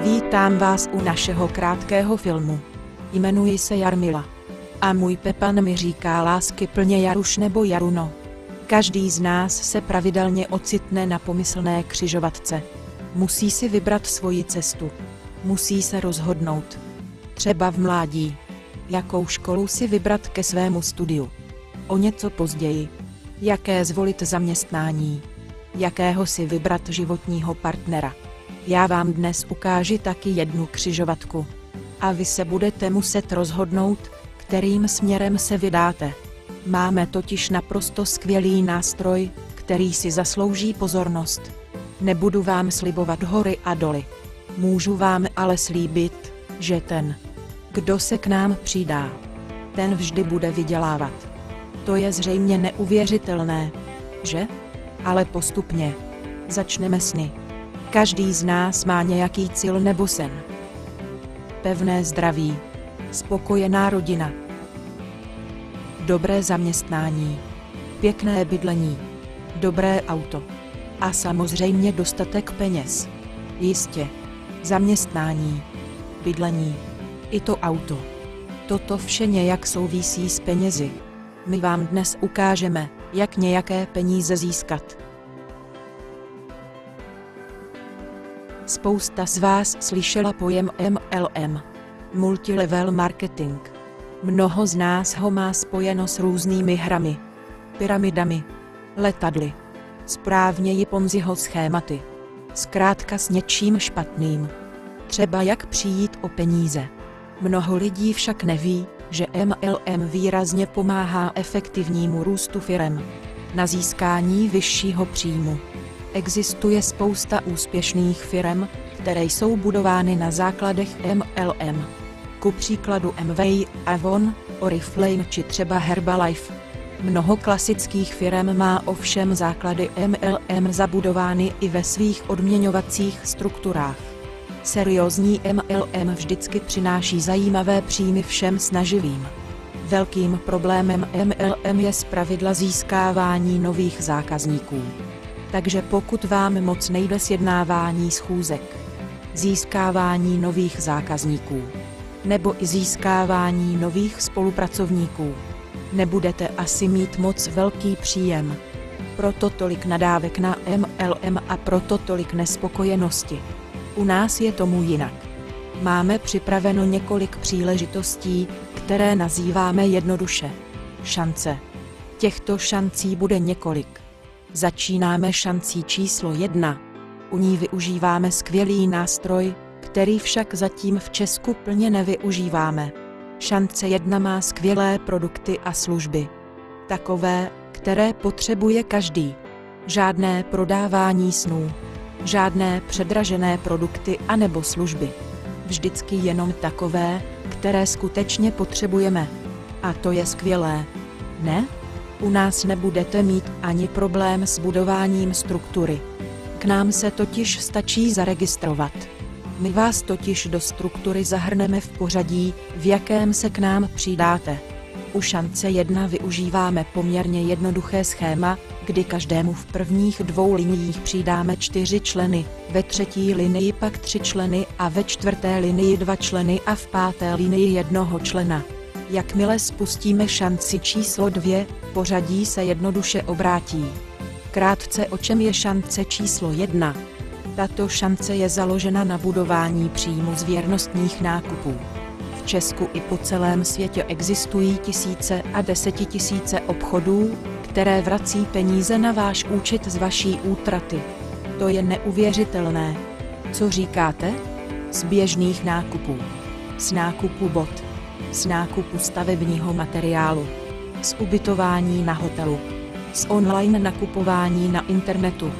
Vítám vás u našeho krátkého filmu. Jmenuji se Jarmila. A můj Pepan mi říká láskyplně Jaruš nebo Jaruno. Každý z nás se pravidelně ocitne na pomyslné křižovatce. Musí si vybrat svoji cestu. Musí se rozhodnout. Třeba v mládí. Jakou školu si vybrat ke svému studiu. O něco později. Jaké zvolit zaměstnání. Jakého si vybrat životního partnera. Já vám dnes ukáži taky jednu křižovatku. A vy se budete muset rozhodnout, kterým směrem se vydáte. Máme totiž naprosto skvělý nástroj, který si zaslouží pozornost. Nebudu vám slibovat hory a doly. Můžu vám ale slíbit, že ten, kdo se k nám přidá, ten vždy bude vydělávat. To je zřejmě neuvěřitelné, že? Ale postupně. Začneme sny. Každý z nás má nějaký cíl nebo sen. Pevné zdraví. Spokojená rodina. Dobré zaměstnání. Pěkné bydlení. Dobré auto. A samozřejmě dostatek peněz. Jistě. Zaměstnání. Bydlení. I to auto. Toto vše nějak souvisí s penězi. My vám dnes ukážeme, jak nějaké peníze získat. Spousta z vás slyšela pojem MLM. Multilevel marketing. Mnoho z nás ho má spojeno s různými hrami, pyramidami, letadly, správněji Ponziho schématy. Zkrátka s něčím špatným. Třeba jak přijít o peníze. Mnoho lidí však neví, že MLM výrazně pomáhá efektivnímu růstu firem, na získání vyššího příjmu. Existuje spousta úspěšných firem, které jsou budovány na základech MLM. Ku příkladu Amway, Avon, Oriflame či třeba Herbalife. Mnoho klasických firem má ovšem základy MLM zabudovány i ve svých odměňovacích strukturách. Seriózní MLM vždycky přináší zajímavé příjmy všem snaživým. Velkým problémem MLM je zpravidla získávání nových zákazníků. Takže pokud vám moc nejde sjednávání schůzek, získávání nových zákazníků, nebo i získávání nových spolupracovníků, nebudete asi mít moc velký příjem. Proto tolik nadávek na MLM a proto tolik nespokojenosti. U nás je tomu jinak. Máme připraveno několik příležitostí, které nazýváme jednoduše šance. Těchto šancí bude několik. Začínáme šancí číslo 1. U ní využíváme skvělý nástroj, který však zatím v Česku plně nevyužíváme. Šance 1 má skvělé produkty a služby. Takové, které potřebuje každý. Žádné prodávání snů. Žádné předražené produkty anebo služby. Vždycky jenom takové, které skutečně potřebujeme. A to je skvělé. Ne? U nás nebudete mít ani problém s budováním struktury. K nám se totiž stačí zaregistrovat. My vás totiž do struktury zahrneme v pořadí, v jakém se k nám přidáte. U šance 1 využíváme poměrně jednoduché schéma, kdy každému v prvních 2 liniích přidáme 4 členy, ve 3. linii pak 3 členy a ve 4. linii 2 členy a v 5. linii 1 člena. Jakmile spustíme šanci číslo 2, pořadí se jednoduše obrátí. Krátce o čem je šance číslo 1? Tato šance je založena na budování příjmu z věrnostních nákupů. V Česku i po celém světě existují tisíce a desetitisíce obchodů, které vrací peníze na váš účet z vaší útraty. To je neuvěřitelné. Co říkáte? Z běžných nákupů. Z nákupu bot. Z nákupu stavebního materiálu. Z ubytování na hotelu. Z online nakupování na internetu.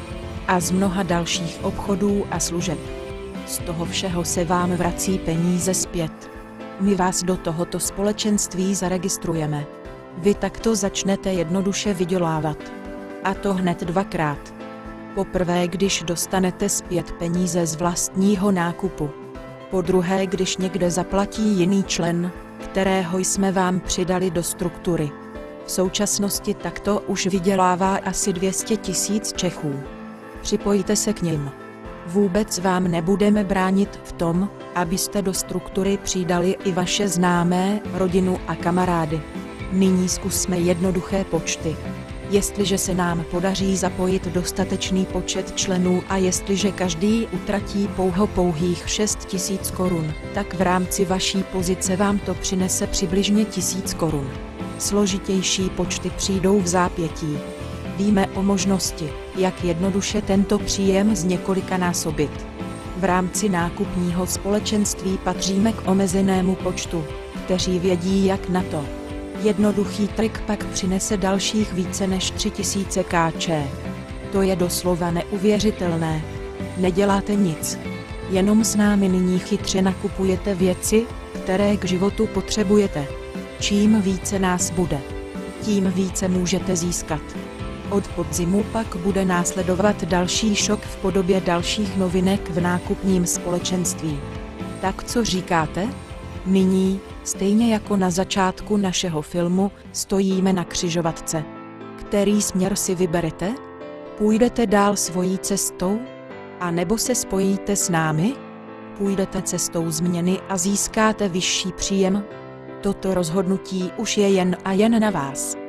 A z mnoha dalších obchodů a služeb. Z toho všeho se vám vrací peníze zpět. My vás do tohoto společenství zaregistrujeme. Vy takto začnete jednoduše vydělávat. A to hned 2krát. Poprvé, když dostanete zpět peníze z vlastního nákupu. Podruhé, když někde zaplatí jiný člen, kterého jsme vám přidali do struktury. V současnosti takto už vydělává asi 200 000 Čechů. Připojte se k nim. Vůbec vám nebudeme bránit v tom, abyste do struktury přidali i vaše známé, rodinu a kamarády. Nyní zkusme jednoduché počty. Jestliže se nám podaří zapojit dostatečný počet členů a jestliže každý utratí pouhých 6 000 korun, tak v rámci vaší pozice vám to přinese přibližně 1000 korun. Složitější počty přijdou v zápětí. Víme o možnosti, jak jednoduše tento příjem zněkolikanásobit. V rámci nákupního společenství patříme k omezenému počtu, kteří vědí jak na to. Jednoduchý trik pak přinese dalších více než 3000 kč. To je doslova neuvěřitelné. Neděláte nic. Jenom s námi nyní chytře nakupujete věci, které k životu potřebujete. Čím více nás bude, tím více můžete získat. Od podzimu pak bude následovat další šok v podobě dalších novinek v nákupním společenství. Tak co říkáte? Nyní, stejně jako na začátku našeho filmu, stojíme na křižovatce. Který směr si vyberete? Půjdete dál svojí cestou? A nebo se spojíte s námi? Půjdete cestou změny a získáte vyšší příjem? Toto rozhodnutí už je jen a jen na vás.